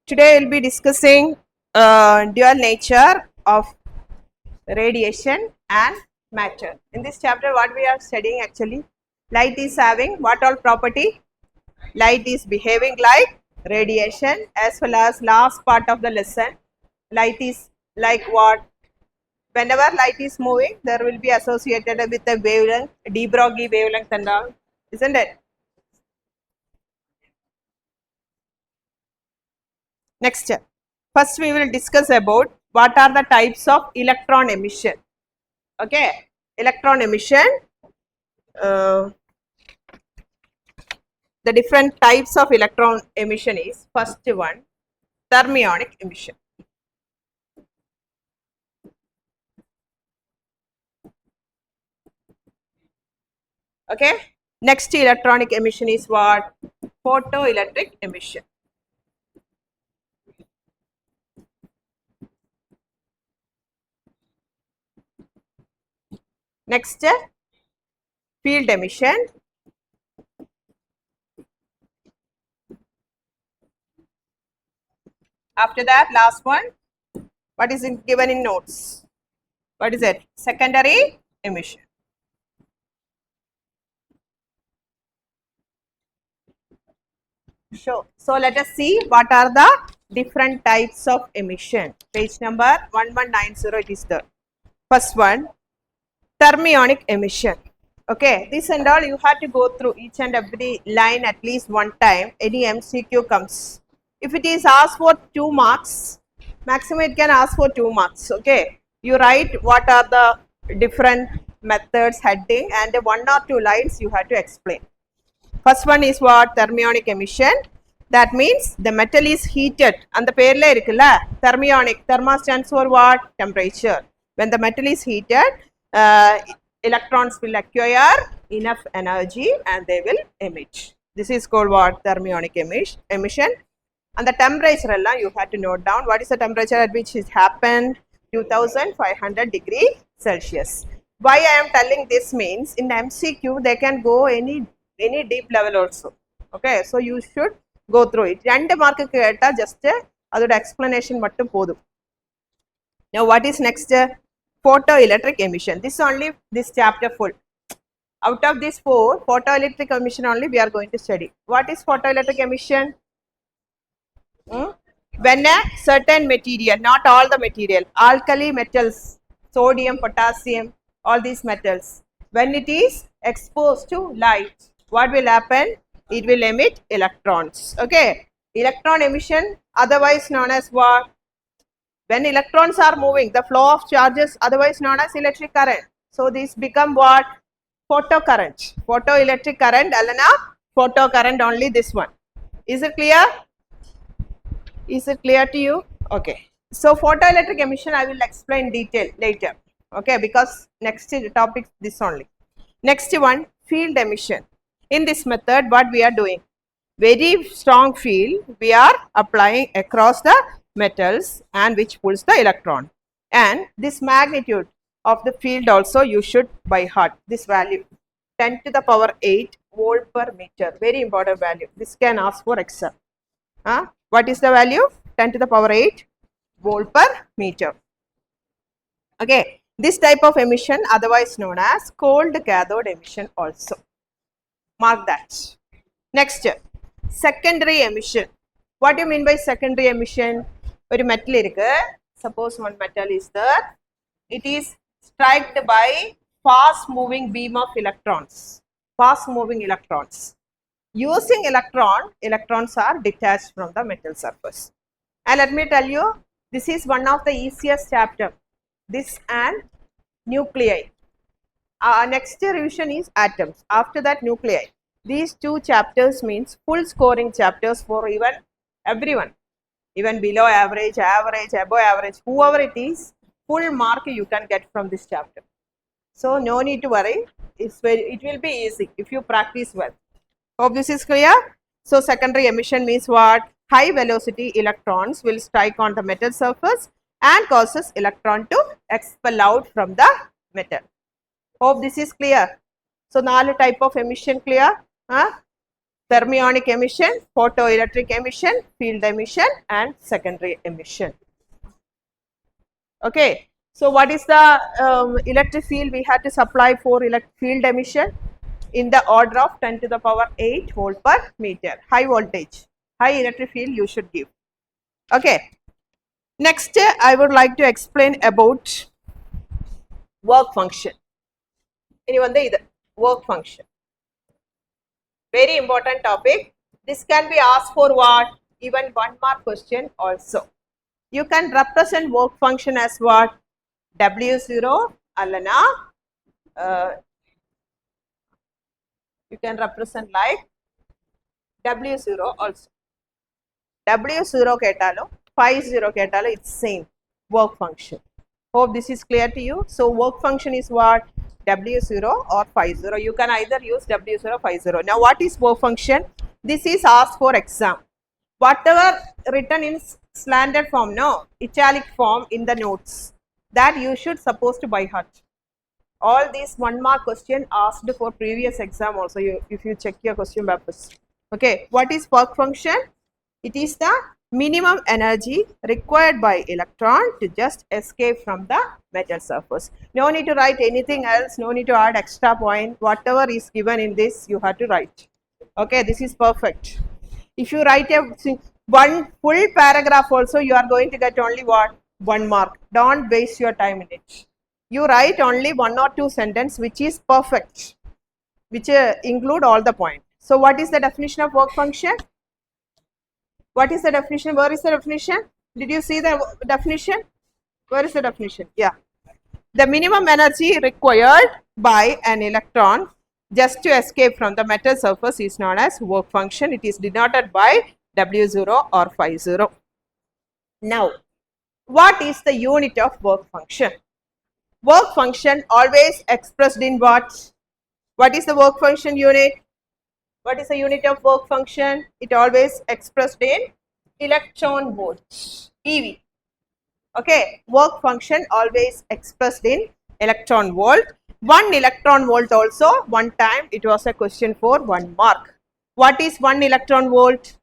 Today we'll be discussing dual nature of radiation and matter. In this chapter, what we are studying actually, light is having what all property? Light is behaving like radiation, as well as last part of the lesson. Light is like what? Whenever light is moving, there will be associated with a wavelength, de Broglie wavelength and all, isn't it? Next, first we will discuss about what are the types of electron emission. Okay, electron emission, uh, the different types of electron emission is first one, thermionic emission. Okay, next electronic emission is what? Photoelectric emission. Next, field emission. After that, last one, what is given in notes? What is it? Secondary emission. Sure. So let us see what are the different types of emission. Page number 1190, it is the first one, thermionic emission. Okay, this and all you have to go through each and every line at least one time. Any MCQ comes. If it is asked for 2 marks, maximum it can ask for 2 marks. Okay, you write what are the different methods, heading, and 1 or 2 lines you have to explain. First one is what? Thermionic emission. That means the metal is heated. And the pair thermionic. Therma stands for what? Temperature. When the metal is heated, electrons will acquire enough energy and they will emit. This is called what? Thermionic emission. And the temperature you have to note down. What is the temperature at which it happened? 2500 degree Celsius. Why I am telling this means in MCQ they can go any deep level also. Okay, so you should go through it. 2 mark ketta just adoda explanation mattum podum. Now what is next? Photoelectric emission. This only this chapter full. Out of these 4, photoelectric emission only we are going to study. What is photoelectric emission? When a certain material, not all the material, alkali metals, sodium, potassium, all these metals, when it is exposed to light, what will happen? It will emit electrons. Okay, electron emission, otherwise known as what? When electrons are moving, the flow of charges, otherwise known as electric current. So this become what? Photocurrent. Photoelectric current, Alana, photocurrent only this one. Is it clear? Is it clear to you? Okay. So photoelectric emission I will explain detail later. Okay, because next topic this only. Next one, field emission. In this method, what we are doing? Very strong field we are applying across the metals and which pulls the electron. And this magnitude of the field also you should by heart. This value 10 to the power 8 volt per meter. Very important value. This can ask for exam. What is the value? 10 to the power 8 volt per meter. Okay, this type of emission otherwise known as cold cathode emission also. Mark that. Next, secondary emission. What do you mean by secondary emission? A metal irukku. Suppose one metal is there. It is struck by fast moving beam of electrons. Fast moving electrons. Using electrons are detached from the metal surface. And let me tell you, this is one of the easiest chapter. This and nuclei. Next revision is atoms. After that, nuclei. These 2 chapters means full scoring chapters for even everyone. Even below average, average, above average, whoever it is, full mark you can get from this chapter. So no need to worry. It will be easy if you practice well. Hope this is clear. So secondary emission means what? High velocity electrons will strike on the metal surface and causes electron to expel out from the metal. Hope this is clear. So 4 type of emission clear. thermionic emission, photoelectric emission, field emission and secondary emission. Okay. So, what is the electric field we had to supply for field emission? In the order of 10 to the power 8 volt per meter. High voltage, high electric field you should give. Okay. Next, I would like to explain about work function. Anyone the work function. Very important topic. This can be asked for what? Even 1 mark question also. You can represent work function as what? W0 allana. You can represent like W0 also. W0 ketalo, 50 ketalo, it's same work function. Hope this is clear to you. So, work function is what? W0 or 50. You can either use W0 50. Now, what is work function? This is asked for exam. Whatever written in slanted form, no, italic form in the notes, that you should supposed to by heart. All these 1 mark question asked for previous exam also, if you check your question papers. Okay, what is work function? It is the minimum energy required by electron to just escape from the metal surface. No need to write anything else, no need to add extra point. Whatever is given in this, you have to write. Okay, this is perfect. If you write one full paragraph also, you are going to get only what? 1 mark. Don't waste your time in it. You write only 1 or 2 sentences which is perfect, which include all the points. So, what is the definition of work function? What is the definition? Where is the definition? Did you see the definition? Where is the definition? Yeah. The minimum energy required by an electron just to escape from the metal surface is known as work function. It is denoted by W0 or 50. Now, what is the unit of work function? Work function always expressed in what? What is the work function unit? What is the unit of work function? It always expressed in electron volts, EV. Okay, work function always expressed in electron volt. 1 electron volt also, one time it was a question for 1 mark. What is 1 electron volt?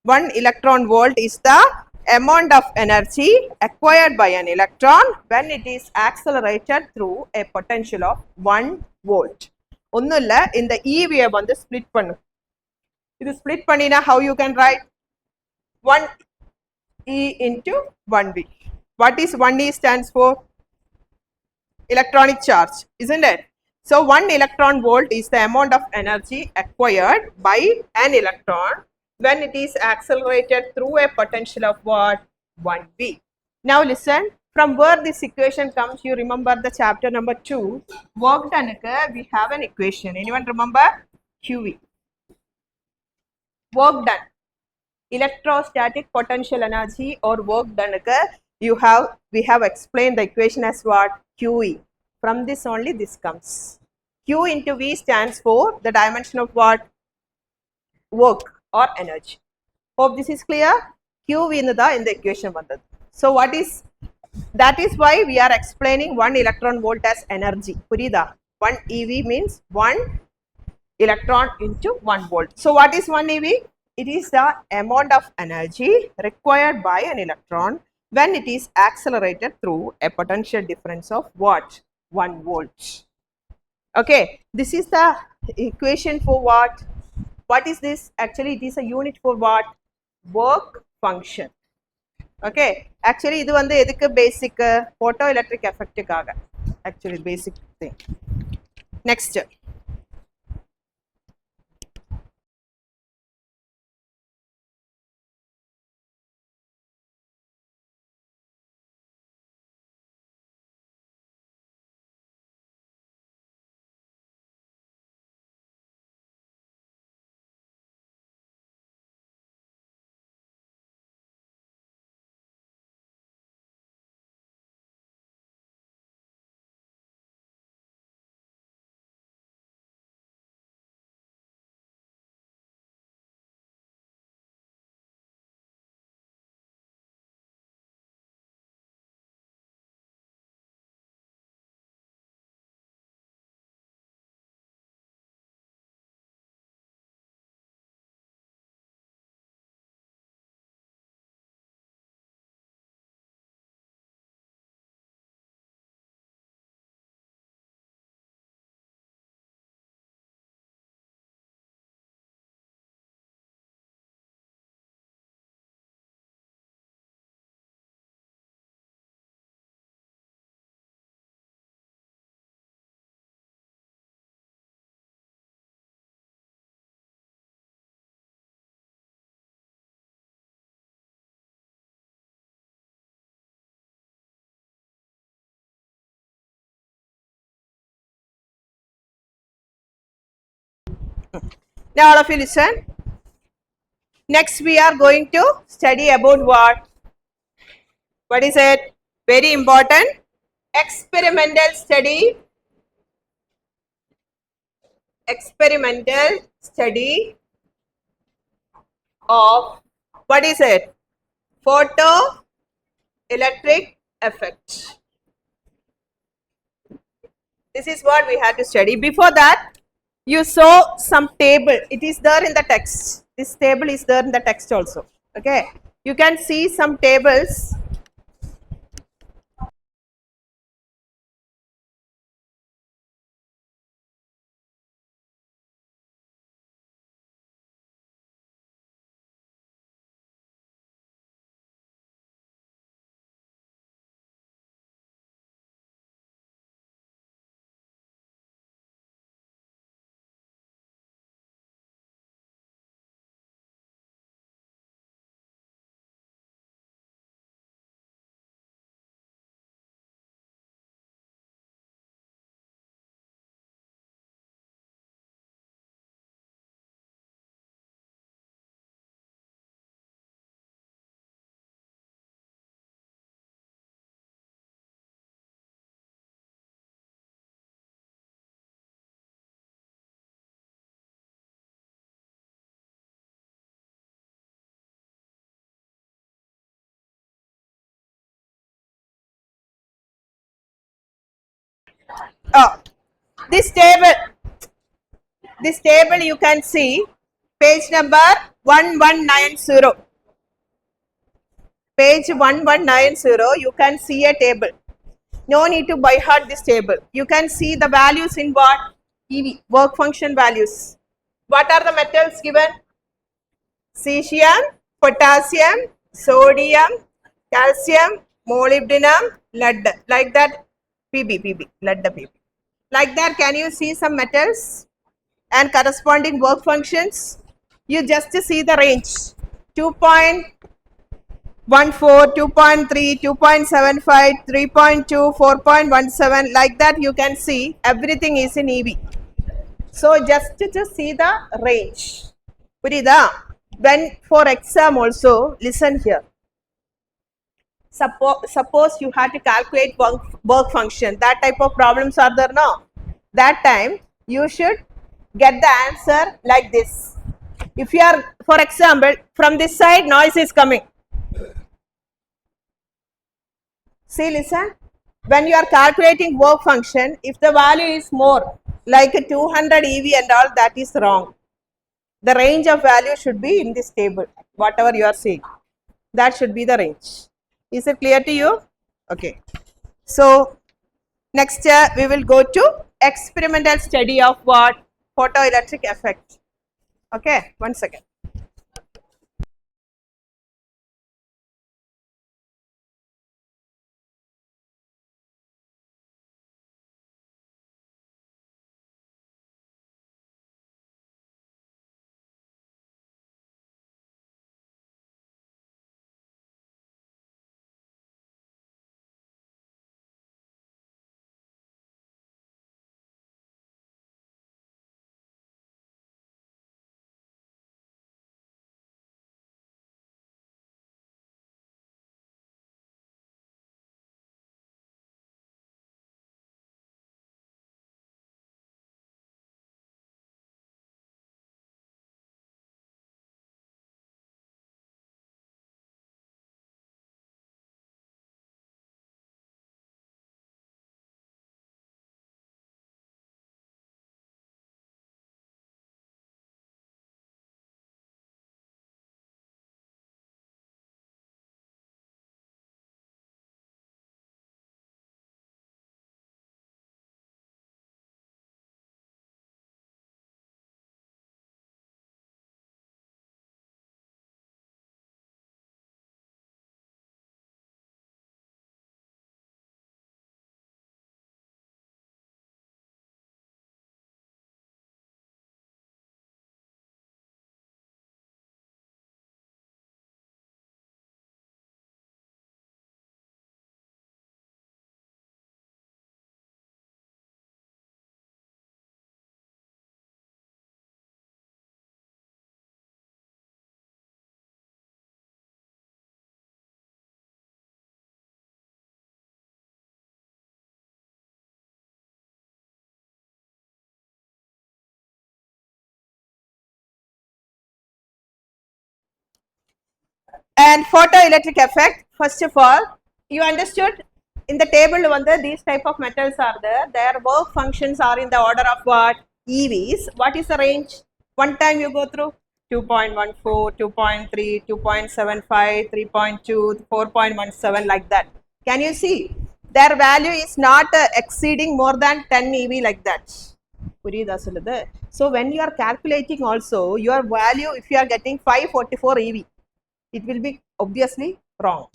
1 electron volt is the amount of energy acquired by an electron when it is accelerated through a potential of 1 volt. ஒன்னும் இந்த EV வந்து split பண்ணு. இது split பண்ணினா how you can write? 1 E into 1 V. What is 1 E stands for? Electronic charge, isn't it? So, 1 electron volt is the amount of energy acquired by an electron when it is accelerated through a potential of what? 1 V. Now, listen, from where this equation comes, you remember the chapter number 2, work done, we have an equation. Anyone remember? QV. Work done. Electrostatic potential energy or work done, we have explained the equation as what? QE. From this only this comes. Q into V stands for the dimension of what? Work or energy. Hope this is clear. QV in the equation. So, what is that? Is why we are explaining 1 electron volt as energy. Purida. 1 EV means 1 electron into 1 volt. So, what is 1 EV? It is the amount of energy required by an electron when it is accelerated through a potential difference of what? 1 volt. Okay, this is the equation for what? What is this? Actually, it is a unit for what? Work function. Okay, actually, this is basic photoelectric effect. Actually, basic thing. Next. Now all of you listen. Next we are going to study about what? What is it? Very important. Experimental study. Experimental study of what is it? Photo electric effect. This is what we had to study. Before that, you saw some table. It is there in the text. This table is there in the text also. Okay. You can see some tables. Oh, this table. This table you can see page number 1190. Page 1190, you can see a table. No need to by heart this table. You can see the values in what? EV, work function values. What are the metals given? Cesium, potassium, sodium, calcium, molybdenum, lead. Like that, Pb, lead, Pb. Like that, can you see some metals and corresponding work functions? You just see the range. 2.14, 2.3, 2.75, 3.2, 4.17, like that you can see everything is in EV. So just to see the range. Purida, when for exam also, listen here. Suppose you have to calculate work function. That type of problems are there now. That time you should get the answer like this. If you are, for example, from this side noise is coming. See, listen. When you are calculating work function, if the value is more, like 200 EV and all, that is wrong. The range of value should be in this table, whatever you are seeing. That should be the range. Is it clear to you? Okay. So, next we will go to experimental study of what? Photoelectric effect. Okay, 1 second. And photoelectric effect, first of all, you understood in the table these type of metals are there. Their work functions are in the order of what? EVs. What is the range? One time you go through 2.14, 2.3, 2.75, 3.2, 4.17 like that. Can you see? Their value is not exceeding more than 10 EV like that. So when you are calculating also your value, if you are getting 544 EV, it will be obviously wrong.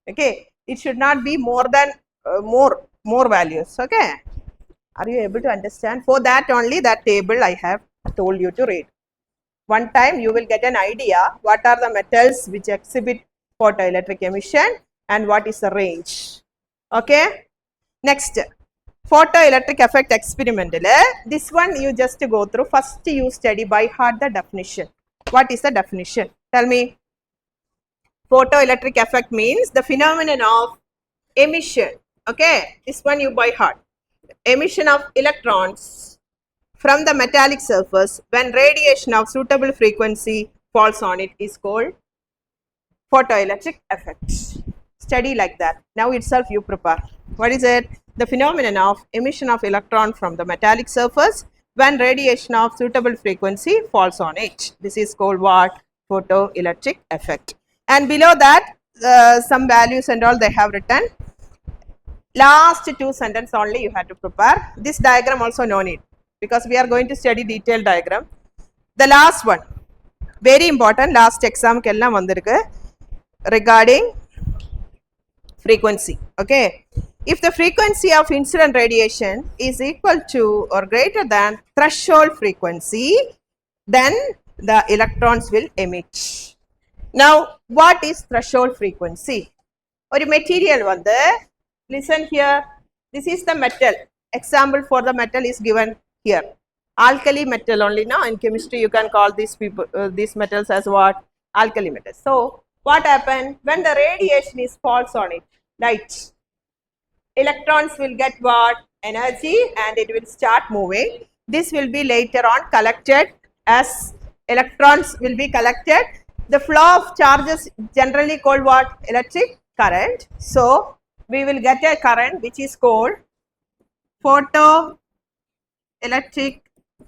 Okay, it should not be more than more values. Okay, are you able to understand? For that only that table I have told you to read. One time you will get an idea what are the metals which exhibit photoelectric emission and what is the range. Okay, next, photoelectric effect experiment. This one you just go through. First you study by heart the definition. What is the definition? Tell me. Photoelectric effect means the phenomenon of emission. Okay, this one you by heart. Emission of electrons from the metallic surface when radiation of suitable frequency falls on it is called photoelectric effect. Study like that. Now itself you prepare. What is it? The phenomenon of emission of electron from the metallic surface when radiation of suitable frequency falls on it. This is called what? Photoelectric effect. And below that, some values and all they have written. Last two sentences only you have to prepare. This diagram also no need because we are going to study detailed diagram. The last one, very important, last exam kellam vandirukku regarding frequency. Okay, if the frequency of incident radiation is equal to or greater than threshold frequency, then the electrons will emit. Now what is threshold frequency? Or material listen here, this is the metal. Example for the metal is given here. Alkali metal only. Now in chemistry you can call these metals as what? Alkali metals. So what happens when the radiation is falls on it? Light. Electrons will get what? Energy, and it will start moving. This will be later on collected as electrons will be collected. The flow of charges generally called what? Electric current. So we will get a current which is called photoelectric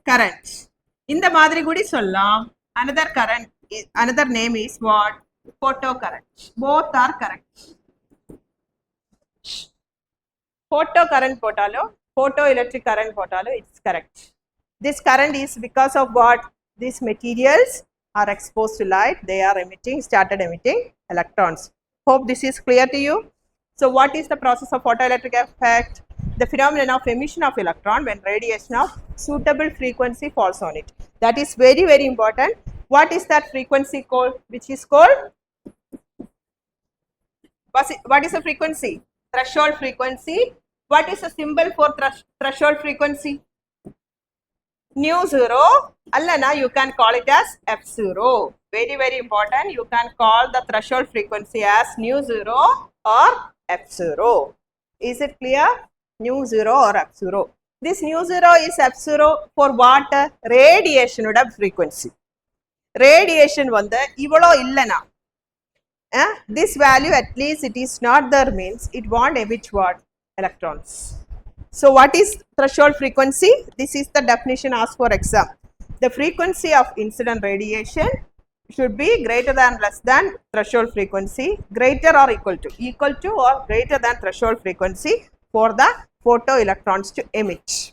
current. In the madri gudi sollam, another current another name is what? Photocurrent. Both are correct. Photo current potalo, photoelectric current potalo, it's correct. This current is because of what? These materials are exposed to light, they are started emitting electrons. Hope this is clear to you. So what is the process of photoelectric effect? The phenomenon of emission of electron when radiation of suitable frequency falls on it. That is very, very important. What is that frequency called? Which is called? What is the frequency? Threshold frequency. What is the symbol for threshold frequency? Nu zero. Allana, you can call it as F0. Very, very important. You can call the threshold frequency as nu zero or F0. Is it clear? Nu zero or F0. This nu zero is F0 for what? Radiation frequency. Radiation ivalo illana. This value at least it is not there means it won't emit what? Electrons. So what is threshold frequency? This is the definition asked for exam. The frequency of incident radiation should be greater than less than threshold frequency, greater or equal to or greater than threshold frequency for the photoelectrons to emit.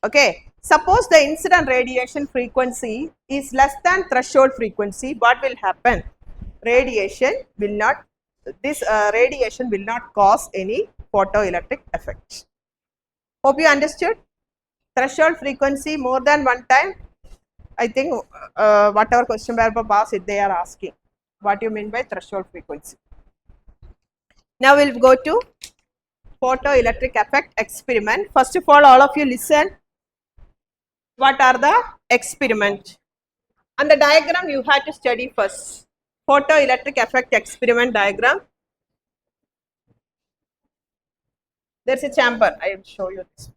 Okay, suppose the incident radiation frequency is less than threshold frequency, what will happen? Radiation will not cause any photoelectric effect. Hope you understood. Threshold frequency more than one time. I think whatever question paper pass it, they are asking what you mean by threshold frequency. Now we'll go to photoelectric effect experiment. First of all of you listen. What are the experiment? And the diagram you have to study first. Photoelectric effect experiment diagram. There's a chamber. I will show you this.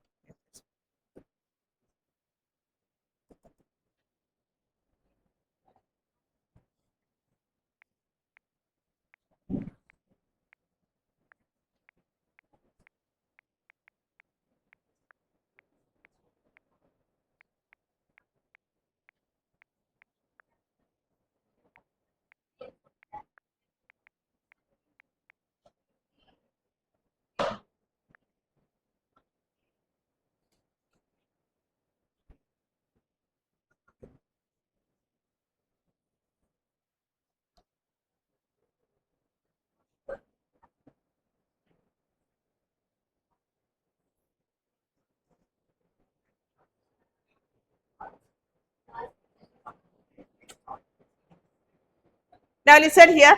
Now listen here.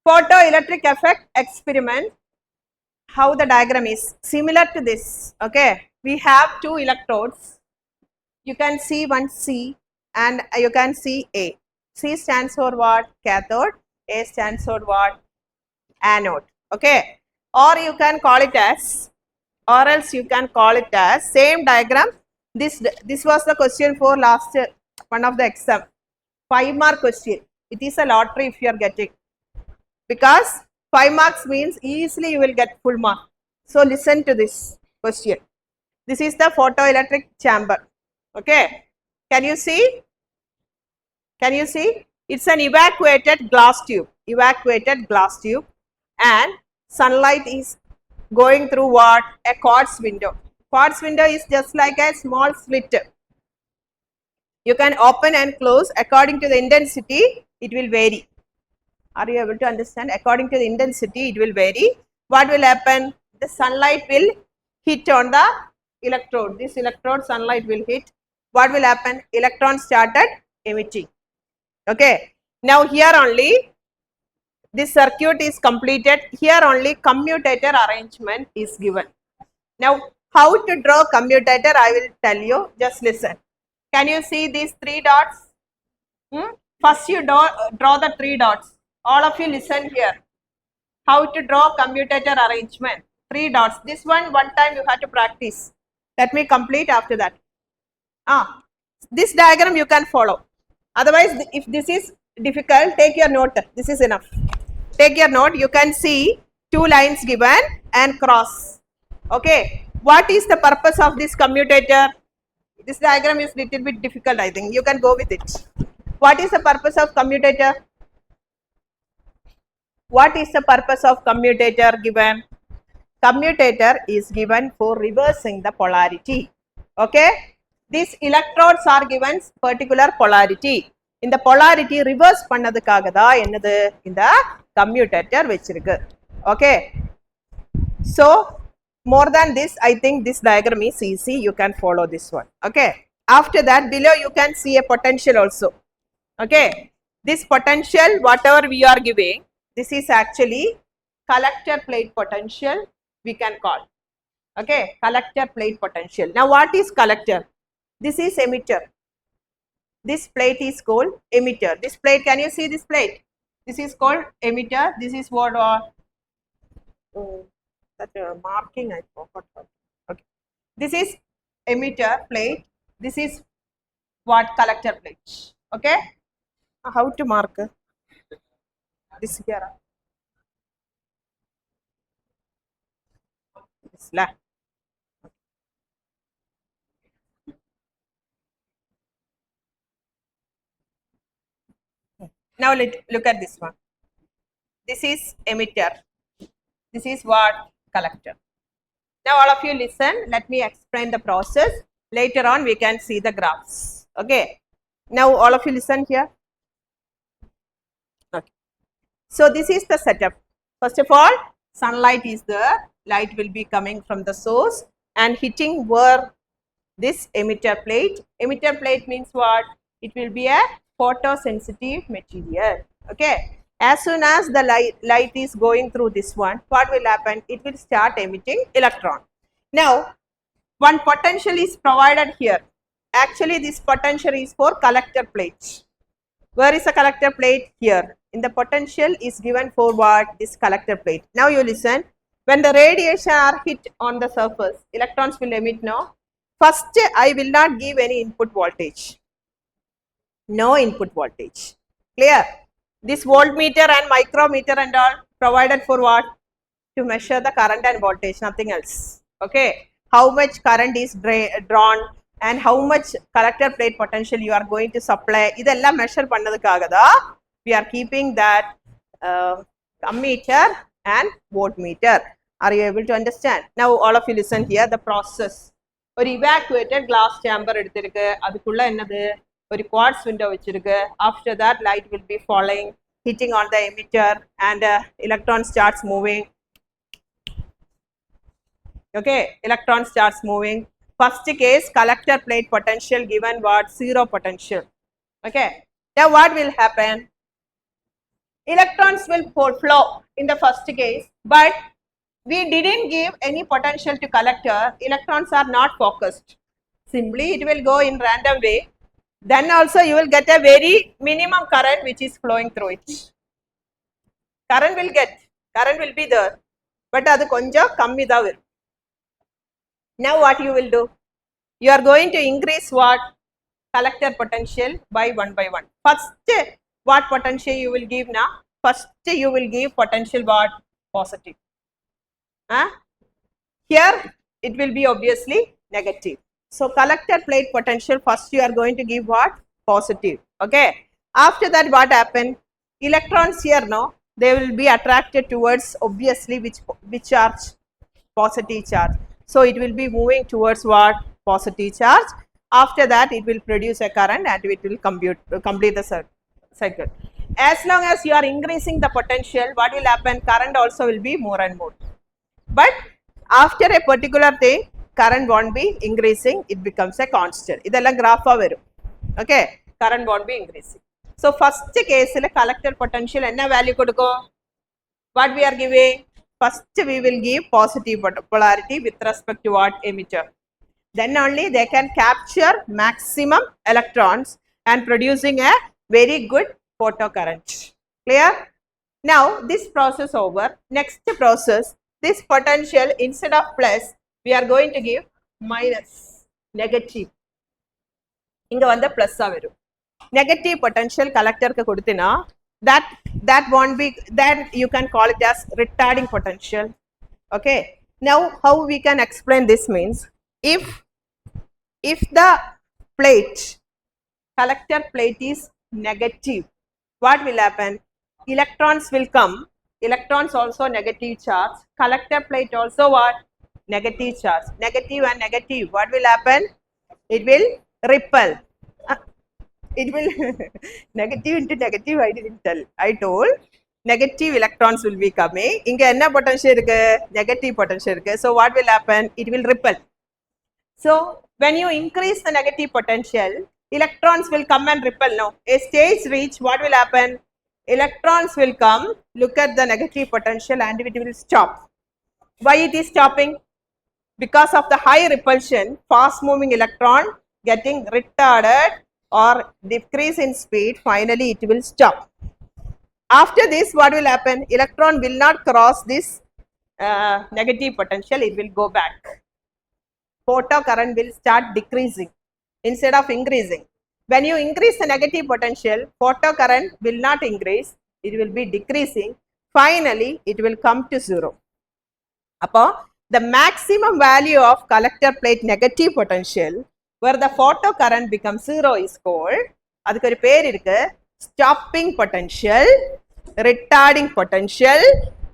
Photoelectric effect experiment. How the diagram is similar to this. Okay, we have two electrodes. You can see one C and you can see A. C stands for what? Cathode. A stands for what? Anode. Okay, or you can call it as, or else you can call it as same diagram. This was the question for last one of the exam. 5-mark question. It is a lottery if you are getting, because 5 marks means easily you will get full mark. So listen to this question. This is the photoelectric chamber. Okay, can you see? Can you see? It's an evacuated glass tube. Evacuated glass tube, and sunlight is going through what? A quartz window. Quartz window is just like a small slit. You can open and close according to the intensity. It will vary. Are you able to understand? According to the intensity, it will vary. What will happen? The sunlight will hit on the electrode. This electrode, sunlight will hit. What will happen? Electrons started emitting. Okay. Now here only this circuit is completed. Here only commutator arrangement is given. Now how to draw commutator I will tell you. Just listen. Can you see these 3 dots? First you draw the 3 dots. All of you listen here. How to draw commutator arrangement. 3 dots. This one time you have to practice. Let me complete after that. This diagram you can follow. Otherwise, if this is difficult, take your note. This is enough. Take your note. You can see 2 lines given and cross. Okay. What is the purpose of this commutator? This diagram is little bit difficult, I think. You can go with it. What is the purpose of commutator? What is the purpose of commutator given? Commutator is given for reversing the polarity. Okay. These electrodes are given particular polarity. In the polarity reverse பண்ணதுக்காக தான் என்னது இந்த commutator வெச்சிருக்கு. Okay. So more than this, I think this diagram is easy. You can follow this one. Okay. After that, below you can see a potential also. Okay. This potential, whatever we are giving, this is actually collector plate potential, we can call. Okay. Collector plate potential. Now what is collector? This is emitter. This plate is called emitter. This plate, can you see this plate? This is called emitter. This is what? That marking I forgot. Okay. This is emitter plate. This is what? Collector plate. Okay. How to mark this here? This la. Now look at this one. This is emitter. This is what? Collector. Now all of you listen. Let me explain the process. Later on we can see the graphs. Okay. Now all of you listen here. Okay. So this is the setup. First of all, sunlight is there. Light will be coming from the source and hitting where this emitter plate. Emitter plate means what? It will be a photosensitive material. Okay. As soon as the light is going through this one, what will happen? It will start emitting electron. Now, one potential is provided here. Actually, this potential is for collector plate. Where is the collector plate? Here. In the potential is given for what? This collector plate. Now you listen. When the radiation are hit on the surface, electrons will emit now. First, I will not give any input voltage. No input voltage. Clear? This voltmeter and micrometer and all provided for what? To measure the current and voltage, nothing else. Okay. How much current is drawn and how much collector plate potential you are going to supply. Idella measure pannadukkaga da we are keeping that ammeter and voltmeter. Are you able to understand? Now all of you listen here. The process. Or evacuated glass chamber eduthirukke adukulla ennadu ஒரு quartz window வச்சிருக்கு. After that, light will be falling, hitting on the emitter, and electron starts moving. Okay, electron starts moving. First case, collector plate potential given what? 0 potential. Okay, Now what will happen? Electrons will flow in the first case, but we didn't give any potential to collector. Electrons are not focused. Simply it will go in random way. Then also you will get a very minimum current which is flowing through it. Current will be there, but adu konja kammi da varum. Now what you will do? You are going to increase what? Collector potential by one. First, what potential you will give now? First you will give potential what? Positive. Here it will be obviously negative. So collector plate potential, first you are going to give what? Positive. Okay. After that what happen? Electrons here, no, they will be attracted towards obviously which charge? Positive charge. So it will be moving towards what? Positive charge. After that it will produce a current and it will complete the cycle. As long as you are increasing the potential, what will happen? Current also will be more and more. But after a particular thing, current won't be increasing, it becomes a constant. Idella graph varum. Okay, current won't be increasing. So first case il collector potential enna value koduko? What we are giving? First we will give positive polarity with respect to what? Emitter. Then only they can capture maximum electrons and producing a very good photocurrent. Clear? Now this process over. Next process, this potential instead of plus we are going to give minus, negative. Inga vanda plus ah varum. Negative potential collector ku kuduthina, that won't be, then you can call it as retarding potential. Okay. Now how we can explain this means, if the plate, collector plate is negative, what will happen? Electrons will come. Electrons also negative charge. Collector plate also what? Negative charge. Negative and negative. What will happen? It will repel. It will negative into negative. I didn't tell. I told negative electrons will be coming. Inga enna potential irukku? Negative potential irukku. So what will happen? It will repel. So when you increase the negative potential, electrons will come and repel. Now a stage reach, what will happen? Electrons will come, look at the negative potential and it will stop. Why it is stopping? Because of the high repulsion, fast moving electron getting retarded or decrease in speed, finally it will stop. After this what will happen? Electron will not cross this negative potential, it will go back. Photocurrent will start decreasing instead of increasing. When you increase the negative potential, photocurrent will not increase, it will be decreasing. Finally, it will come to zero. Upon the maximum value of collector plate negative potential, where the photocurrent becomes zero, is called, adukku oru per irukku, stopping potential, retarding potential,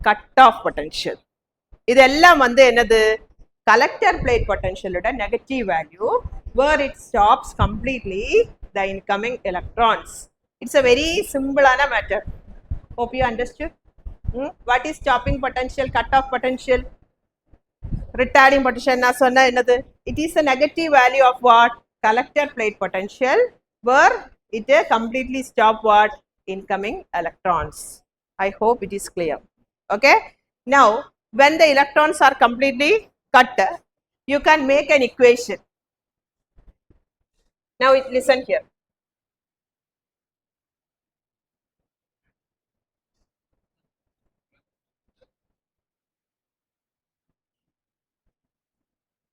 cut off potential. இதெல்லாம் வந்து என்னது? Collector plate potential oda negative value, where it stops completely the incoming electrons. It's a very simple matter. Hope you understood. What is stopping potential, cut off potential, retarding potential? Na sonna enadhu? It is a negative value of what? Collector plate potential, where it completely stop what? Incoming electrons. I hope it is clear. Okay. Now when the electrons are completely cut, you can make an equation. Now listen here.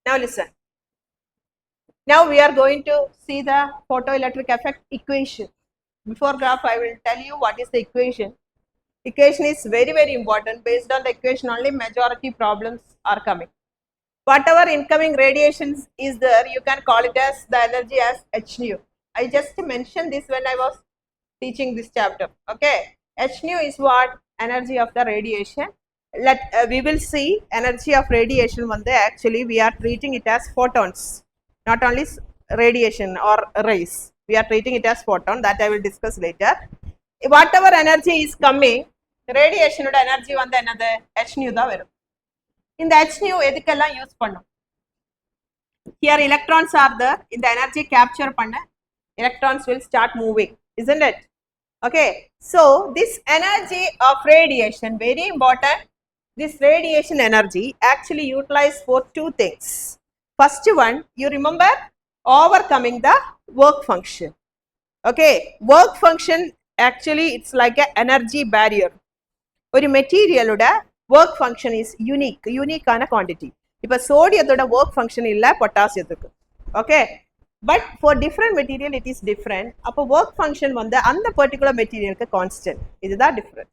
Now listen. Now we are going to see the photoelectric effect equation. Before graph, I will tell you what is the equation. Equation is very, very important. Based on the equation only majority problems are coming. Whatever incoming radiations is there, you can call it as the energy as h nu. I just mentioned this when I was teaching this chapter. Okay, h nu is what? Energy of the radiation. We will see energy of radiation one day. Actually we are treating it as photons, not only radiation or rays. We are treating it as photon, that I will discuss later. Whatever energy is coming, radiation oda energy vanda enadhu? h nu da varum. In the h nu edukella use pannum? Here electrons are there, in the energy capture panna electrons will start moving. isn't it? Okay, so this energy of radiation, very important. This radiation energy actually utilized for two things. First one, you remember, overcoming the work function. Okay, work function actually it's like an energy barrier. ஒரு மெட்டீரியலோட work function is யூனிக்கான quantity. இப்போ சோடியத்தோட work function இல்லை பொட்டாசியத்துக்கு. Okay, but for different material it is different. அப்போ work function வந்து அந்த பர்டிகுலர் மெட்டீரியலுக்கு கான்ஸ்டன்ட். இதுதான் டிஃப்ரெண்ட்.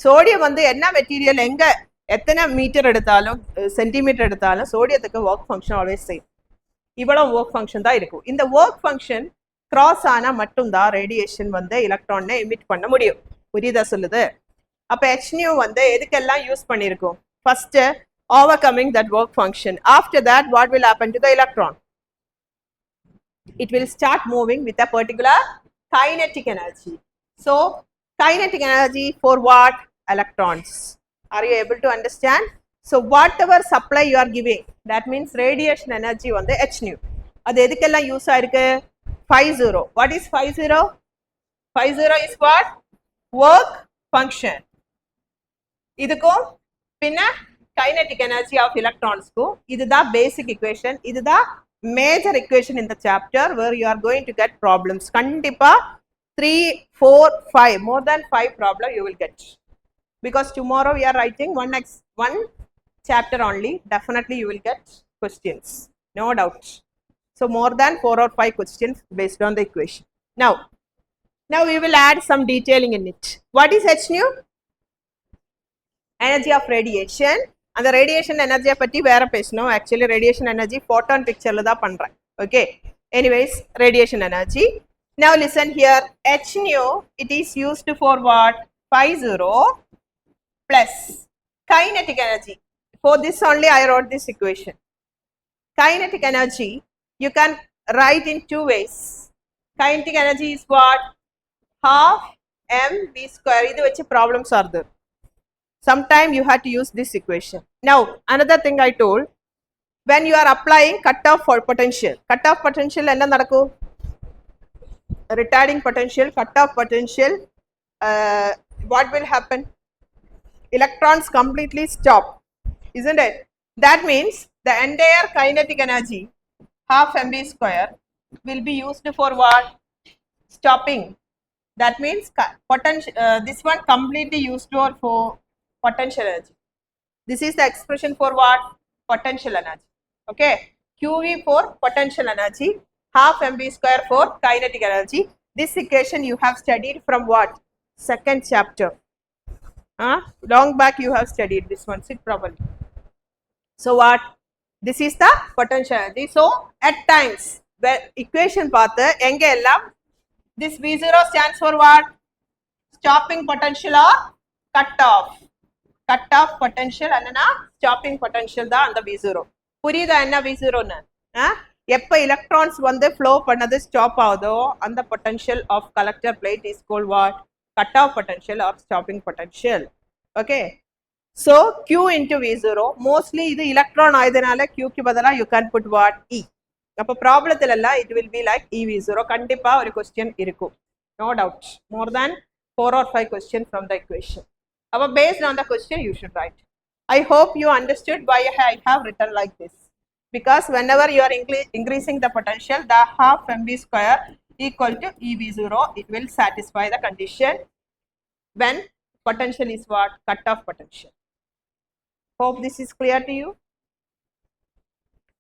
சோடியம் வந்து என்ன மெட்டீரியல் எங்க எத்தனை மீட்டர் எடுத்தாலும் சென்டிமீட்டர் எடுத்தாலும் சோடியத்துக்கு ஒர்க் ஃபங்க்ஷன் ஆல்வேஸ் சேம். இவ்வளோ ஒர்க் ஃபங்க்ஷன் தான் இருக்கும். இந்த ஒர்க் ஃபங்க்ஷன் கிராஸ் ஆனால் மட்டும்தான் ரேடியேஷன் வந்து எலக்ட்ரானை எமிட் பண்ண முடியும். புரியுதா சொல்லுது? அப்போ HNU வந்து எதுக்கெல்லாம் யூஸ் பண்ணியிருக்கோம்? First overcoming that work function. After that, what will happen to the electron? It will start moving with a particular kinetic energy. So, kinetic energy for what? Electrons. Are you able to understand? So, whatever supply you are giving, that means radiation energy on the HNU. அது எதுக்கெல்லாம் use ஆயிருக்கு? 50. What is 50? 50 is what? Work function. இதுக்கும் பின்ன kinetic energy of electrons க்கும் இதுதான் basic equation. இதுதான் major equation in the chapter where you are going to get problems. கண்டிப்பா 3, 4, 5 more than 5 problem you will get, because tomorrow we are writing one chapter only. Definitely you will get questions, no doubt. So more than 4 or 5 questions based on the equation. Now we will add some detailing in it. What is HNU? Energy of radiation. அந்த radiation எனர்ஜியை பற்றி வேற பேசணும். Actually radiation energy photon பிக்சரில் தான் பண்ணுறேன். Okay, anyways radiation energy. Now listen here. HNU it is used for what? 50 plus kinetic energy. For this only I wrote this equation. Kinetic energy you can write in two ways. Kinetic energy is what? Half mv square. இது வச்சு problems are there. Sometime you have to use this equation. Now, another thing I told, when you are applying cutoff for potential, cutoff potential enna nadakku? Retarding potential, cutoff potential, what will happen? Electrons completely stop, isn't it? That means the entire kinetic energy, half mv square, will be used for what? Stopping. That means potential, this one completely used for potential energy. This is the expression for what? Potential energy. Okay, QV for potential energy, half mv square for kinetic energy. This equation you have studied from what? Second chapter. Long back you have studied this one. Sit properly. So what? This is the potential energy. So at times when equation பார்த்து எங்க எல்லாம் this V0 stands for what? Stopping potential or cutoff. Cutoff potential என்னன்னா stopping potential தான் அந்த V0. புரியுதா என்ன V0 ன்னு? எப்ப electrons வந்து flow பண்ணது stop ஆகுதோ அந்த potential of collector plate is called what? Cutoff potential or stopping potential. Okay, so Q into V0, mostly இது electron ஆயதுனால Q க்கு பதிலா you can put what? E. அப்ப ப்ராப்ளத்துல எல்லாம் it will be like EV0. கண்டிப்பா ஒரு question இருக்கும், no doubt. More than 4 or 5 questions from the equation. But based on the question you should write. I hope you understood why I have written like this, because whenever you are increasing the potential, the half mv square equal to EV0, it will satisfy the condition when potential is what? Cutoff potential. Hope this is clear to you.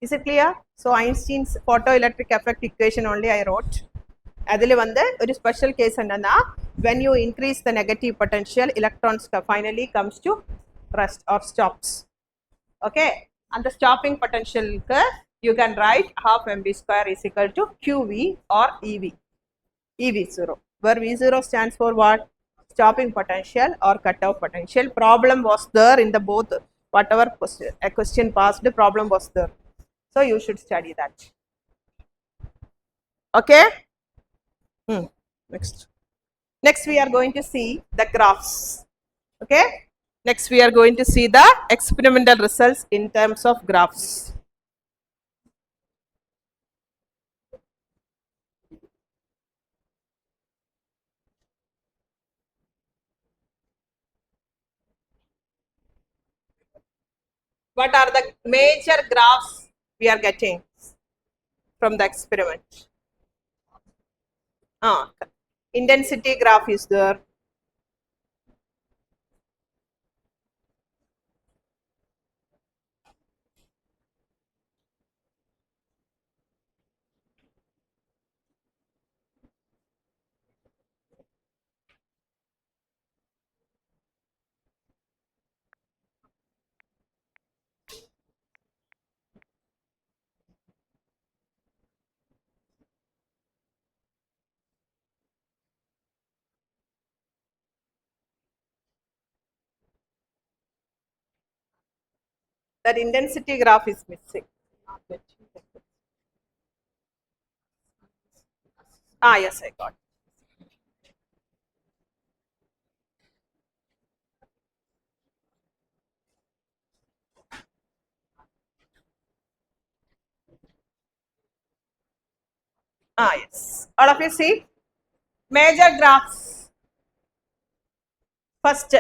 Is it clear? So Einstein's photoelectric effect equation only I wrote. அதில் வந்து ஒரு special case என்னன்னா, when you increase the negative potential, electrons finally comes to rest or stops. Okay, and the stopping potential you can write half mv square is equal to QV or EV0, where V0 stands for what? Stopping potential or cutoff potential. Problem was there in the both, whatever question passed, the problem was there. So you should study that. Okay. Next we are going to see the graphs. Okay, next we are going to see the experimental results in terms of graphs. What are the major graphs we are getting from the experiment? Intensity graph is there. That intensity graph is missing. Yes, I got it. Yes. All of you see? Major graphs. First,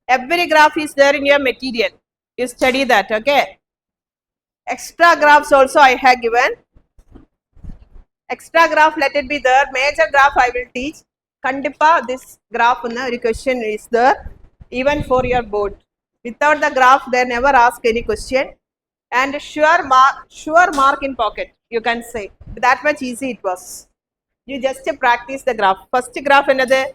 every graph is there in your material. You study that, okay? Extra graphs also I have given. Extra graph, let it be there. Major graph I will teach. Kandipa, this graph question is there even for your board. Without the graph, they never ask any question. And sure mark in pocket, you can say. That much easy it was. You just practice the graph. First graph another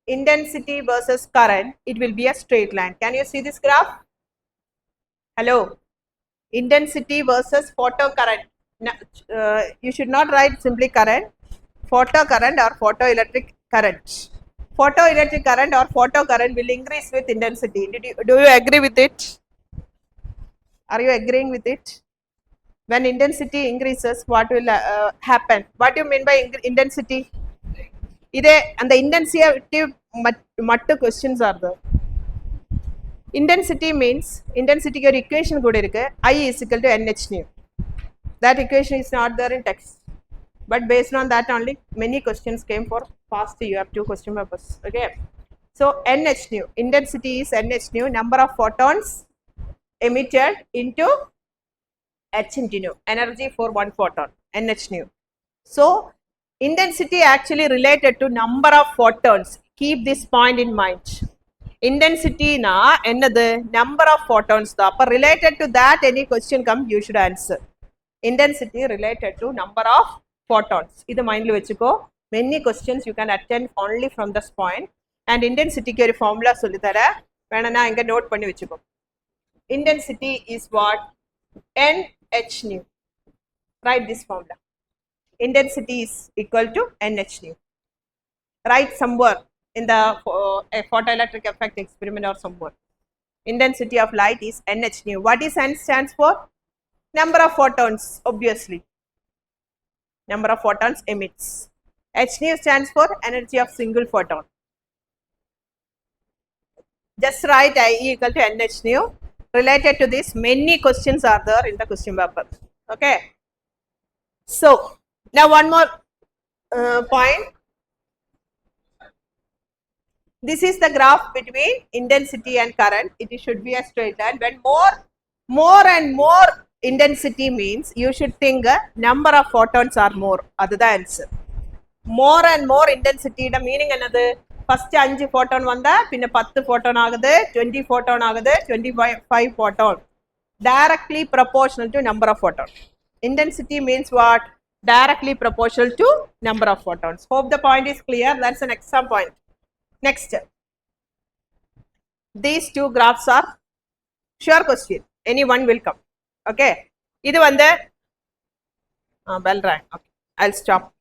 intensity versus current. It will be a straight line. Can you see this graph? Hello. Intensity versus photocurrent. You should not write simply current. Photocurrent or photoelectric current. Photoelectric current or photocurrent will increase with intensity. Do you agree with it? Are you agreeing with it? When intensity increases, what will happen? What do you mean by intensity? And the intensity mattu questions are there. Intensity means intensity your equation good irukku I is equal to NH nu. That equation is not there in text, but based on that only many questions came for past year 2 question papers. Okay, so NH nu, intensity is NH nu, number of photons emitted into H into nu, energy for one photon, NH nu. So intensity actually related to number of photons. Keep this point in mind. Intensity na another number of photons da. But related to that any question come, you should answer. Intensity related to number of photons. This mind lo vechiko. Many questions you can attend only from this point. And intensity ke formula solli thara. Venana inga note panni vechiko. Intensity is what? NH nu. Write this formula. Intensity is equal to NH nu. Write somewhere in the photoelectric effect experiment or somewhere. Intensity of light is NH nu. What is N stands for? Number of photons, obviously. Number of photons emits. H nu stands for energy of single photon. Just write I equal to NH nu. Related to this, many questions are there in the question paper. Okay. So, now one more point. This is the graph between intensity and current. It should be a straight line. When more and more intensity means, you should think number of photons are more. That's the answer. More and more intensity, the meaning another. First 5 photon vanda, pinna 10 photon agudhu, 20 photon agudhu, 25 photon. Directly proportional to number of photons. Intensity means what? Directly proportional to number of photons. Hope the point is clear. That's an exam point. Next, these two graphs are sure question. Anyone will come. Okay. This one bell rang. Okay. I'll stop.